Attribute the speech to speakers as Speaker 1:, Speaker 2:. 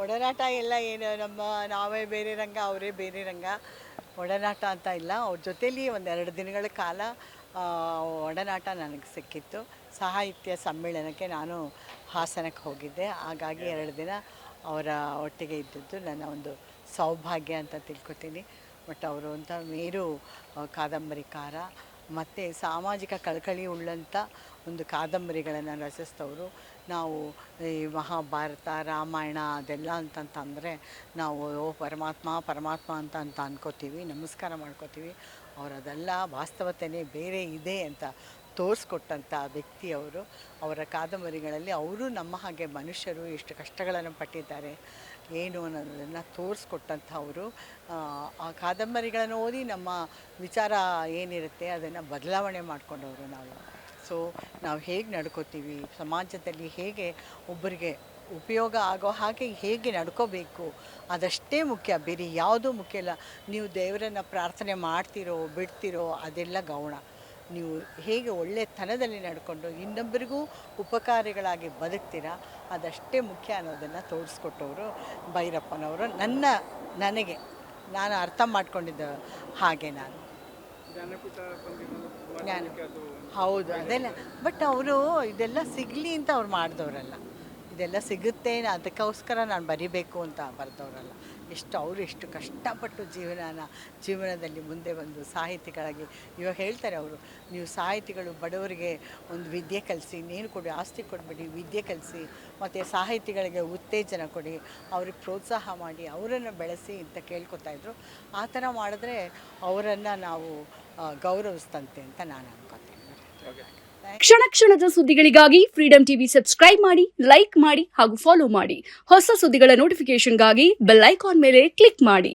Speaker 1: ಒಡನಾಟ ಎಲ್ಲ ಏನು ನಾವೇ ಬೇರೆ ರಂಗ ಅವರೇ ಬೇರೆ ರಂಗ, ಒಡನಾಟ ಅಂತ ಇಲ್ಲ. ಅವ್ರ ಜೊತೇಲಿ ಒಂದೆರಡು ದಿನಗಳ ಕಾಲ ಆ, ಒಡನಾಟ ನನಗೆ ಸಿಕ್ಕಿತ್ತು. ಸಾಹಿತ್ಯ ಸಮ್ಮೇಳನಕ್ಕೆ ನಾನು ಹಾಸನಕ್ಕೆ ಹೋಗಿದ್ದೆ. ಹಾಗಾಗಿ 2 ದಿನ ಅವರ ಒಟ್ಟಿಗೆ ಇದ್ದದ್ದು ನನ್ನ ಒಂದು ಸೌಭಾಗ್ಯ ಅಂತ ತಿಳ್ಕೊತೀನಿ. ಬಟ್ ಅವರು ಅಂತ ಮೇರು ಕಾದಂಬರಿಕಾರ ಮತ್ತು ಸಾಮಾಜಿಕ ಕಳಕಳಿ ಉಳ್ಳಂಥ ಒಂದು ಕಾದಂಬರಿಗಳನ್ನು ರಚಿಸಿದವರು. ನಾವು ಈ ಮಹಾಭಾರತ ರಾಮಾಯಣ ಅದೆಲ್ಲ ಅಂತಂತಂದರೆ ನಾವು ಪರಮಾತ್ಮ ಪರಮಾತ್ಮ ಅಂತ ಅನ್ಕೋತೀವಿ, ನಮಸ್ಕಾರ ಮಾಡ್ಕೋತೀವಿ. ಅವರು ಅದೆಲ್ಲ ವಾಸ್ತವತೆಯೇ ಬೇರೆ ಇದೆ ಅಂತ ತೋರಿಸ್ಕೊಟ್ಟಂಥ ವ್ಯಕ್ತಿ ಅವರು. ಅವರ ಕಾದಂಬರಿಗಳಲ್ಲಿ ಅವರು ನಮ್ಮ ಹಾಗೆ ಮನುಷ್ಯರು ಎಷ್ಟು ಕಷ್ಟಗಳನ್ನು ಪಟ್ಟಿದ್ದಾರೆ ಏನು ಅನ್ನೋದನ್ನು ತೋರಿಸ್ಕೊಟ್ಟಂಥವರು. ಆ ಕಾದಂಬರಿಗಳನ್ನು ಓದಿ ನಮ್ಮ ವಿಚಾರ ಏನಿರುತ್ತೆ ಅದನ್ನು ಬದಲಾವಣೆ ಮಾಡಿಕೊಂಡವರು ನಾವು. ಸೊ ನಾವು ಹೇಗೆ ನಡ್ಕೋತೀವಿ, ಸಮಾಜದಲ್ಲಿ ಹೇಗೆ ಒಬ್ಬರಿಗೆ ಉಪಯೋಗ ಆಗೋ ಹಾಗೆ ಹೇಗೆ ನಡ್ಕೋಬೇಕು ಅದಷ್ಟೇ ಮುಖ್ಯ, ಬೇರೆ ಯಾವುದೂ ಮುಖ್ಯ ಇಲ್ಲ. ನೀವು ದೇವರನ್ನು ಪ್ರಾರ್ಥನೆ ಮಾಡ್ತಿರೋ ಬಿಡ್ತಿರೋ ಅದೆಲ್ಲ ಗೌಣ. ನೀವು ಹೇಗೆ ಒಳ್ಳೆತನದಲ್ಲಿ ನಡ್ಕೊಂಡು ಇನ್ನೊಬ್ಬರಿಗೂ ಉಪಕಾರಿಗಳಾಗಿ ಬದುಕ್ತೀರಾ ಅದಷ್ಟೇ ಮುಖ್ಯ ಅನ್ನೋದನ್ನು ತೋರಿಸ್ಕೊಟ್ಟವರು ಭೈರಪ್ಪನವರು. ನನಗೆ ನಾನು ಅರ್ಥ ಮಾಡ್ಕೊಂಡಿದ್ದ ಹಾಗೆ ನಾನು ಹೌದು ಅದೆಲ್ಲ. ಬಟ್ ಅವರು ಇದೆಲ್ಲ ಸಿಗಲಿ ಅಂತ ಅವ್ರು ಮಾಡಿದವರಲ್ಲ, ಇದೆಲ್ಲ ಸಿಗುತ್ತೆ ಅದಕ್ಕೋಸ್ಕರ ನಾನು ಬರಿಬೇಕು ಅಂತ ಬರೆದವರಲ್ಲ. ಎಷ್ಟು ಕಷ್ಟಪಟ್ಟು ಜೀವನದಲ್ಲಿ ಮುಂದೆ ಬಂದು ಸಾಹಿತಿಗಳಾಗಿ ಇವಾಗ ಹೇಳ್ತಾರೆ ಅವರು, ನೀವು ಸಾಹಿತಿಗಳು ಬಡವರಿಗೆ ಒಂದು ವಿದ್ಯೆ ಕಲಿಸಿ, ನೀನು ಕೊಡಿ, ಆಸ್ತಿ ಕೊಡಬೇಡಿ, ವಿದ್ಯೆ ಕಲಿಸಿ, ಮತ್ತು ಸಾಹಿತಿಗಳಿಗೆ ಉತ್ತೇಜನ ಕೊಡಿ, ಅವ್ರಿಗೆ ಪ್ರೋತ್ಸಾಹ ಮಾಡಿ, ಅವರನ್ನು ಬೆಳೆಸಿ ಅಂತ ಕೇಳ್ಕೊತಾಯಿದ್ರು. ಆ ಥರ ಮಾಡಿದ್ರೆ ಅವರನ್ನು ನಾವು ಗೌರವಿಸ್ತಂತೆ ಅಂತ ನಾನು ಅನ್ಕೋತೀನಿ.
Speaker 2: ಕ್ಷಣ ಕ್ಷಣದ ಸುದ್ದಿಗಳಿಗಾಗಿ ಫ್ರೀಡಂ ಟಿವಿ ಸಬ್ಸ್ಕ್ರೈಬ್ ಮಾಡಿ, ಲೈಕ್ ಮಾಡಿ ಹಾಗೂ ಫಾಲೋ ಮಾಡಿ. ಹೊಸ ಸುದ್ದಿಗಳ ನೋಟಿಫಿಕೇಶನ್ಗಾಗಿ ಬೆಲ್ ಐಕಾನ್ ಮೇಲೆ ಕ್ಲಿಕ್ ಮಾಡಿ.